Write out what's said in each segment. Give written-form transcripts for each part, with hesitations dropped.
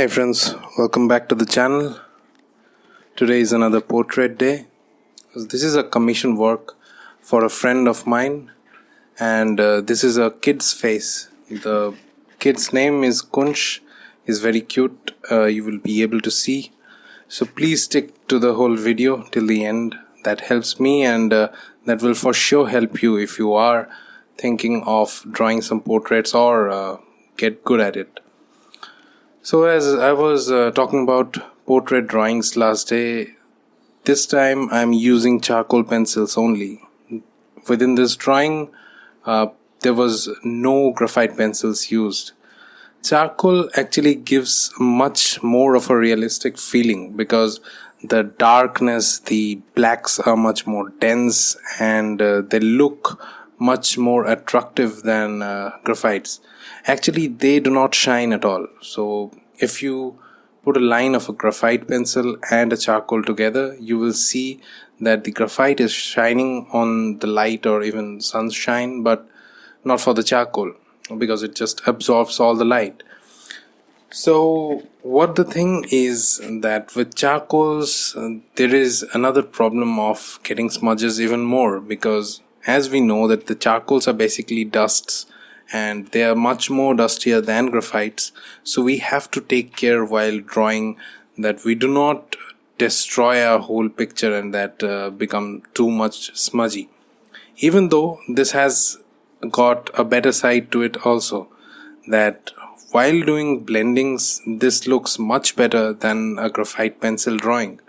Hey friends, welcome back to the channel. Today is another portrait day. This is a commission work for a friend of mine, and this is a kid's face. The kid's name is Kunsh. He's very cute. You will be able to see. So please stick to the whole video till the end. That helps me, and that will for sure help you if you are thinking of drawing some portraits or get good at it. So as I was talking about portrait drawings last day, this time I'm using charcoal pencils only. Within this drawing, there was no graphite pencils used. Charcoal actually gives much more of a realistic feeling because the darkness, the blacks are much more dense and they look much more attractive than graphites. Actually, they do not shine at all. So if you put a line of a graphite pencil and a charcoal together, you will see that the graphite is shining on the light or even sunshine, but not for the charcoal because it just absorbs all the light. So what the thing is that with charcoals, there is another problem of getting smudges even more, because as we know that the charcoals are basically dusts and they are much more dustier than graphites. So we have to take care while drawing that we do not destroy our whole picture and that become too much smudgy. Even though this has got a better side to it also, that while doing blendings, this looks much better than a graphite pencil drawing.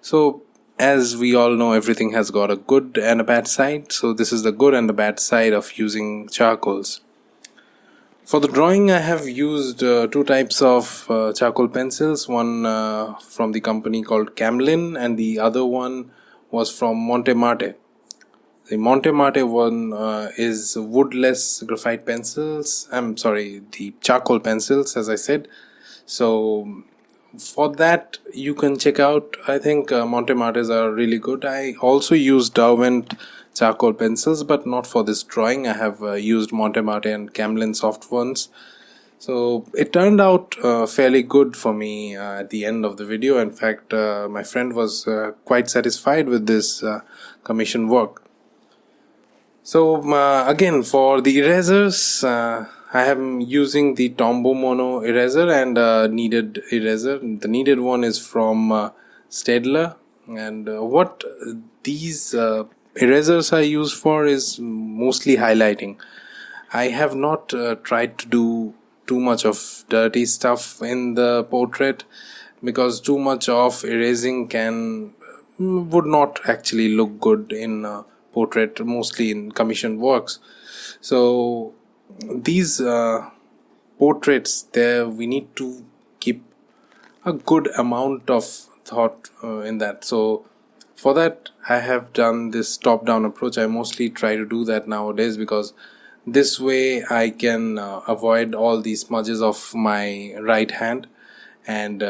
So as we all know, everything has got a good and a bad side. So this is the good and the bad side of using charcoals. For the drawing, I have used two types of charcoal pencils. One from the company called Camlin and the other one was from Montemarte. The Montemarte one is woodless graphite pencils. The charcoal pencils, as I said. So for that, you can check out, I think Montemartes are really good. I also used Derwent charcoal pencils, but not for this drawing. I have used Montemarte and Camlin soft ones. So it turned out fairly good for me at the end of the video. In fact, my friend was quite satisfied with this commission work. So again, for the erasers, I am using the Tombow Mono eraser and kneaded eraser. The kneaded one is from Staedtler, and what these erasers are used for is mostly highlighting. I have not tried to do too much of dirty stuff in the portrait because too much of erasing would not actually look good in portrait, mostly in commission works. So these portraits, there we need to keep a good amount of thought in that. So for that, I have done this top-down approach. I mostly try to do that nowadays because this way I can avoid all these smudges of my right hand. And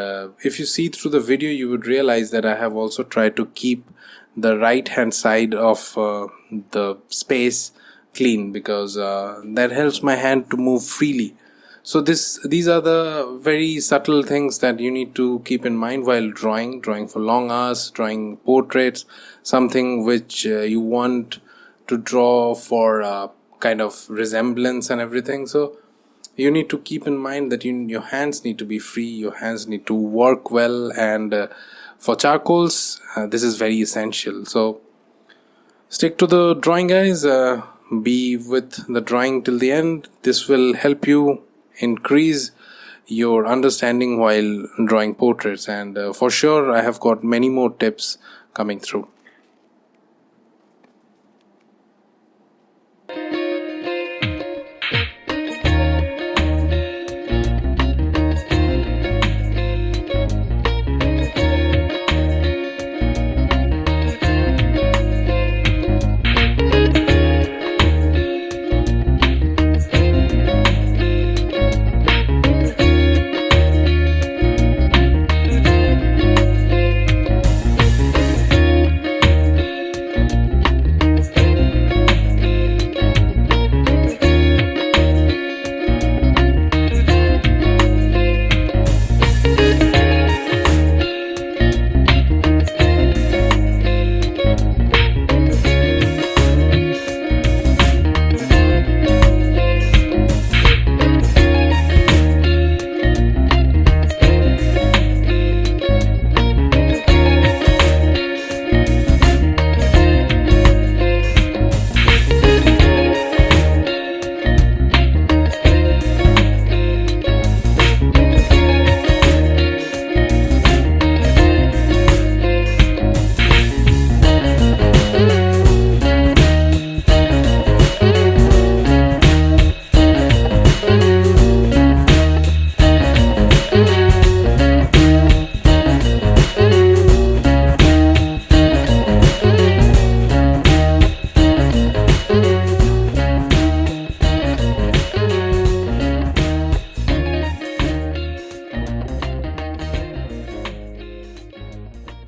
if you see through the video, you would realize that I have also tried to keep the right hand side of the space clean because that helps my hand to move freely. So these are the very subtle things that you need to keep in mind while drawing for long hours, drawing portraits, something which you want to draw for kind of resemblance and everything. So you need to keep in mind that your hands need to be free, your hands need to work well, and for charcoals, this is very essential. So stick to the drawing, guys. Be with the drawing till the end. This will help you increase your understanding while drawing portraits, and for sure I have got many more tips coming through.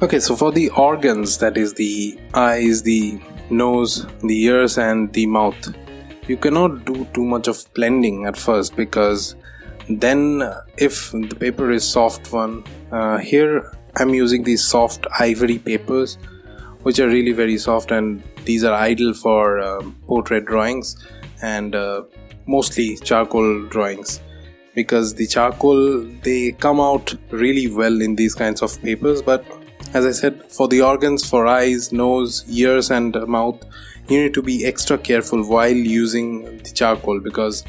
Okay, so for the organs, that is the eyes, the nose, the ears and the mouth, you cannot do too much of blending at first, because then if the paper is soft one, here I'm using these soft ivory papers which are really very soft, and these are ideal for portrait drawings and mostly charcoal drawings, because the charcoal, they come out really well in these kinds of papers. But as I said, for the organs, for eyes, nose, ears and mouth, you need to be extra careful while using the charcoal, because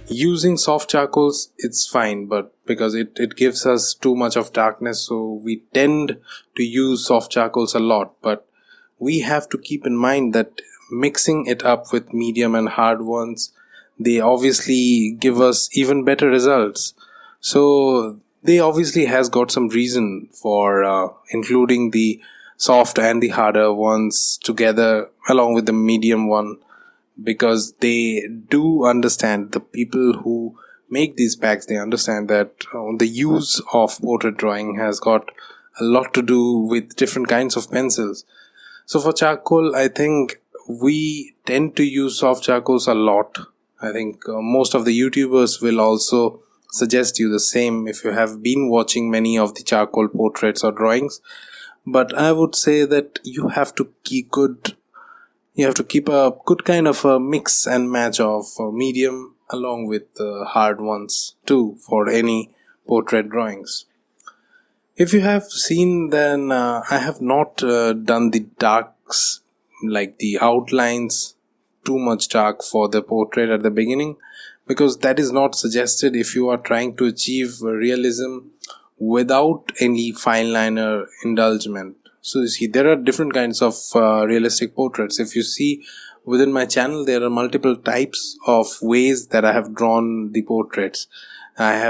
using soft charcoals, it's fine, but because it gives us too much of darkness, so we tend to use soft charcoals a lot. But we have to keep in mind that mixing it up with medium and hard ones, they obviously give us even better results. So they obviously has got some reason for including the soft and the harder ones together along with the medium one, because they do understand, the people who make these packs, they understand that the use of portrait drawing has got a lot to do with different kinds of pencils. So for charcoal, I think we tend to use soft charcoals a lot. I think most of the YouTubers will also suggest you the same if you have been watching many of the charcoal portraits or drawings. But I would say that you have to keep a good kind of a mix and match of medium along with hard ones too for any portrait drawings. If you have seen, then I have not done the darks, like the outlines, too much dark for the portrait at the beginning, because that is not suggested if you are trying to achieve realism without any fine liner indulgement. So you see, there are different kinds of realistic portraits. If you see within my channel, there are multiple types of ways that I have drawn the portraits. I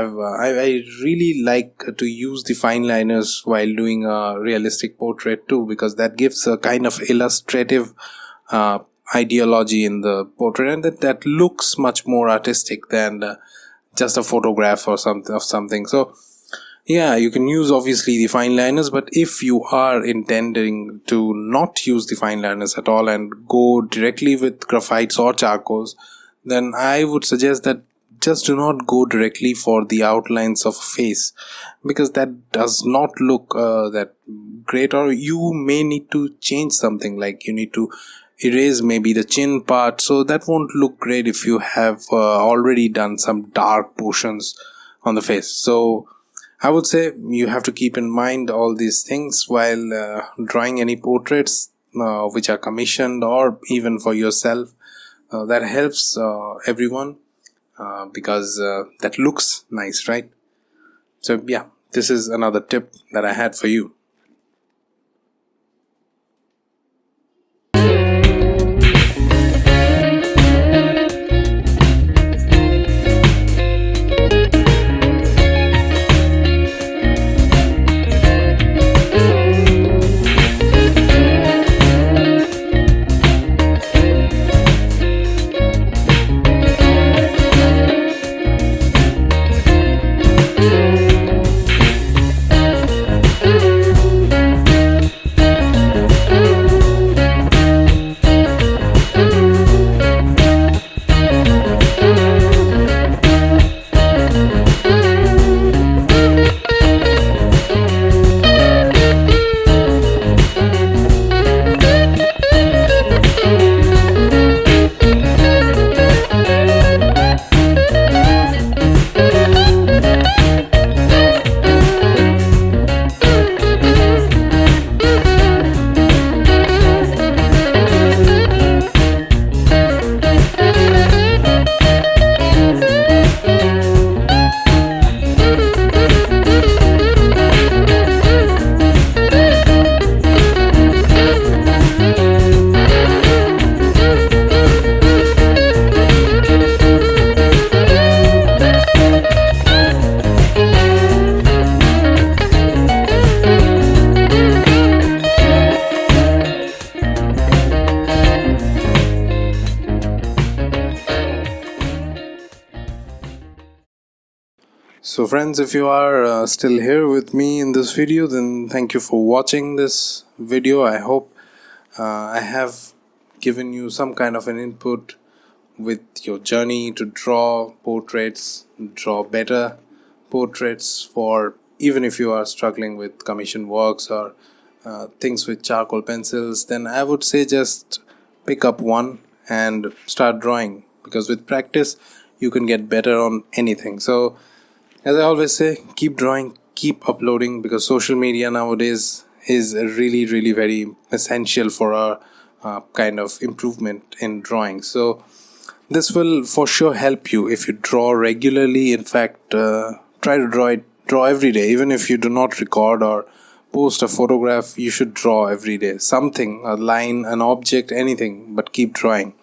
really like to use the fine liners while doing a realistic portrait too, because that gives a kind of illustrative ideology in the portrait, and that looks much more artistic than just a photograph or something. So yeah, you can use obviously the fine liners, but if you are intending to not use the fine liners at all and go directly with graphites or charcoals, then I would suggest that just do not go directly for the outlines of a face, because that does not look that great, or you may need to change something, like you need to erase maybe the chin part, so that won't look great if you have already done some dark portions on the face. So I would say you have to keep in mind all these things while drawing any portraits which are commissioned or even for yourself. That helps everyone because that looks nice, right? So yeah, this is another tip that I had for you. So friends, if you are still here with me in this video, then thank you for watching this video. I hope I have given you some kind of an input with your journey to draw portraits, draw better portraits, for even if you are struggling with commission works or things with charcoal pencils, then I would say just pick up one and start drawing, because with practice you can get better on anything. So as I always say, keep drawing, keep uploading, because social media nowadays is really very essential for our kind of improvement in drawing. So this will for sure help you if you draw regularly. In fact, try to draw every day. Even if you do not record or post a photograph, you should draw every day. Something, a line, an object, anything, but keep drawing.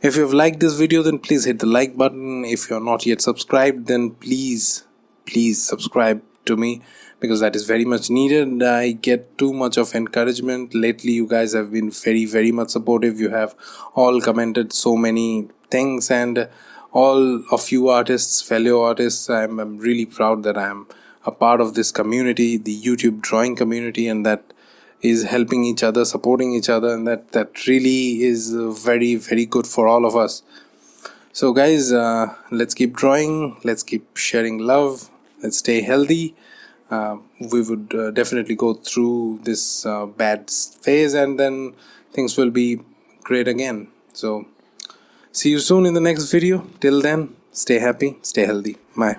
If you've liked this video, then please hit the like button. If you're not yet subscribed, then please subscribe to me, because that is very much needed. I get too much of encouragement lately. You guys have been very much supportive. You have all commented so many things, and all of you artists, fellow artists, I'm really proud that I'm a part of this community, the YouTube drawing community, and that is helping each other, supporting each other, and that really is very good for all of us. So guys, let's keep drawing, let's keep sharing love, let's stay healthy. We would definitely go through this bad phase, and then things will be great again. So see you soon in the next video. Till then, stay happy, stay healthy. Bye.